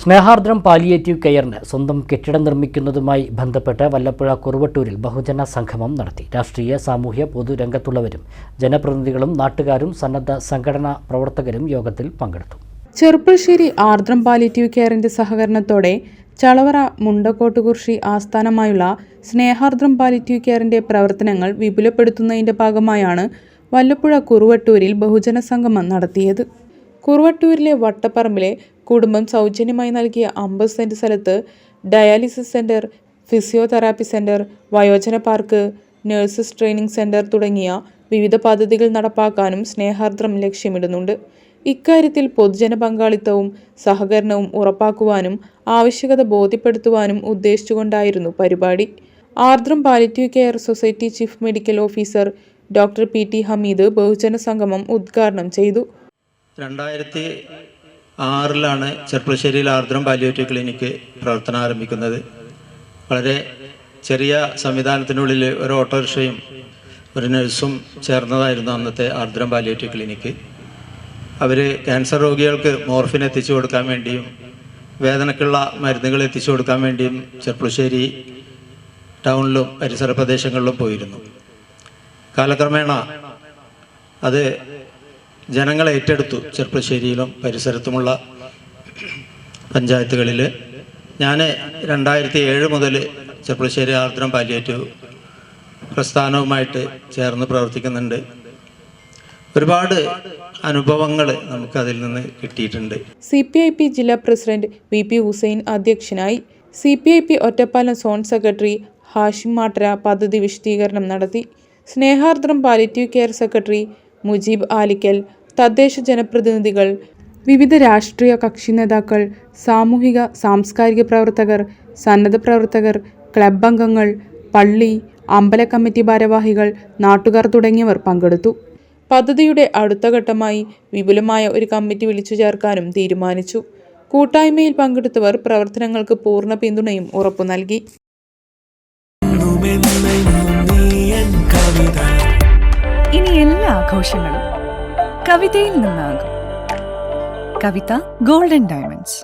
Snehardram palliative കെയറിന് സ്വന്തം കെട്ടിടം നിർമ്മിക്കുന്നതുമായി ബന്ധപ്പെട്ട് വല്ലപ്പുഴ കുറുവട്ടൂരിൽ ബഹുജന സംഗമം നടത്തി. രാഷ്ട്രീയ, സാമൂഹ്യ, പൊതുരംഗത്തുള്ളവരും ജനപ്രതിനിധികളും നാട്ടുകാരും സന്നദ്ധ സംഘടനാ പ്രവർത്തകരും യോഗത്തിൽ പങ്കെടുത്തു. ചെറുപ്പശ്ശേരി ആർദ്രം പാലിയേറ്റീവ് കെയറിന്റെ സഹകരണത്തോടെ ചളവറ മുണ്ടക്കോട്ടുകുറിശി ആസ്ഥാനമായുള്ള സ്നേഹാർദ്രം പാലിയേറ്റീവ് കെയറിന്റെ പ്രവർത്തനങ്ങൾ വിപുലപ്പെടുത്തുന്നതിന്റെ ഭാഗമായാണ് വല്ലപ്പുഴ കുറുവട്ടൂരിൽ ബഹുജന സംഗമം നടത്തിയത്. കുറുവട്ടൂരിലെ വട്ടപ്പറമ്പിലെ കുടുംബം സൗജന്യമായി നൽകിയ 50 സെന്റ് സ്ഥലത്ത് ഡയാലിസിസ് സെന്റർ, ഫിസിയോതെറാപ്പി സെന്റർ, വയോജന പാർക്ക്, നഴ്സസ് ട്രെയിനിംഗ് സെന്റർ തുടങ്ങിയ വിവിധ പദ്ധതികൾ നടപ്പാക്കാനും സ്നേഹാർദ്രം ലക്ഷ്യമിടുന്നുണ്ട്. ഇക്കാര്യത്തിൽ പൊതുജന പങ്കാളിത്തവും സഹകരണവും ഉറപ്പാക്കുവാനും ആവശ്യകത ബോധ്യപ്പെടുത്തുവാനും ഉദ്ദേശിച്ചുകൊണ്ടായിരുന്നു പരിപാടി. Ardram palliative care society chief medical officer doctor P T. Hameed ബഹുജന സംഗമം ഉദ്ഘാടനം ചെയ്തു. 2006 ചെറുപ്പശ്ശേരിയിൽ ആർദ്രം പാലിയേറ്റീവ് ക്ലിനിക്ക് പ്രവർത്തനം ആരംഭിക്കുന്നത്. വളരെ ചെറിയ സംവിധാനത്തിനുള്ളിൽ ഒരു ഓട്ടോറിക്ഷയും ഒരു നഴ്സും ചേർന്നതായിരുന്നു അന്നത്തെ ആർദ്രം പാലിയേറ്റീവ് ക്ലിനിക്ക്. അവർ ക്യാൻസർ രോഗികൾക്ക് മോർഫിൻ എത്തിച്ചു കൊടുക്കാൻ വേണ്ടിയും വേദനയ്ക്കുള്ള മരുന്നുകൾ എത്തിച്ചു കൊടുക്കാൻ വേണ്ടിയും ചെറുപ്പശ്ശേരി ടൗണിലും പരിസര പ്രദേശങ്ങളിലും പോയിരുന്നു. കാലക്രമേണ അത് ജനങ്ങൾ ഏറ്റെടുത്തു. ചെറുപ്പശ്ശേരിയിലും പരിസരത്തുമുള്ള പഞ്ചായത്തുകളിൽ ഞാൻ 2007 മുതൽ ചെറുപ്പശ്ശേരി ആർദ്രം പാലിയേറ്റീവ് പ്രസ്ഥാനവുമായിട്ട് ചേർന്ന് പ്രവർത്തിക്കുന്നുണ്ട്. ഒരുപാട് അനുഭവങ്ങൾ നമുക്കതിൽ നിന്ന് കിട്ടിയിട്ടുണ്ട്. CPIP ജില്ലാ പ്രസിഡന്റ് VP ഹുസൈൻ അധ്യക്ഷനായി. CPIP Ottapalam zone secretary Hashim Mattara പദ്ധതി വിശദീകരണം നടത്തി. Snehardram palliative care secretary Mujeeb Alikkal, തദ്ദേശ ജനപ്രതിനിധികൾ, വിവിധ രാഷ്ട്രീയ കക്ഷി നേതാക്കൾ, സാമൂഹിക സാംസ്കാരിക പ്രവർത്തകർ, സന്നദ്ധ പ്രവർത്തകർ, ക്ലബ് അംഗങ്ങൾ, പള്ളി, അമ്പല കമ്മിറ്റി ഭാരവാഹികൾ, നാട്ടുകാർ തുടങ്ങിയവർ പങ്കെടുത്തു. പദ്ധതിയുടെ അടുത്ത ഘട്ടമായി വിപുലമായ ഒരു കമ്മിറ്റി വിളിച്ചു ചേർക്കാനും തീരുമാനിച്ചു. കൂട്ടായ്മയിൽ പങ്കെടുത്തവർ പ്രവർത്തനങ്ങൾക്ക് പൂർണ്ണ പിന്തുണയും ഉറപ്പു നൽകി. ഇനി എല്ലാ ആഘോഷങ്ങളും കവിതയിൽ നിന്നാകും. കവിത ഗോൾഡൻ ഡയമണ്ട്സ്.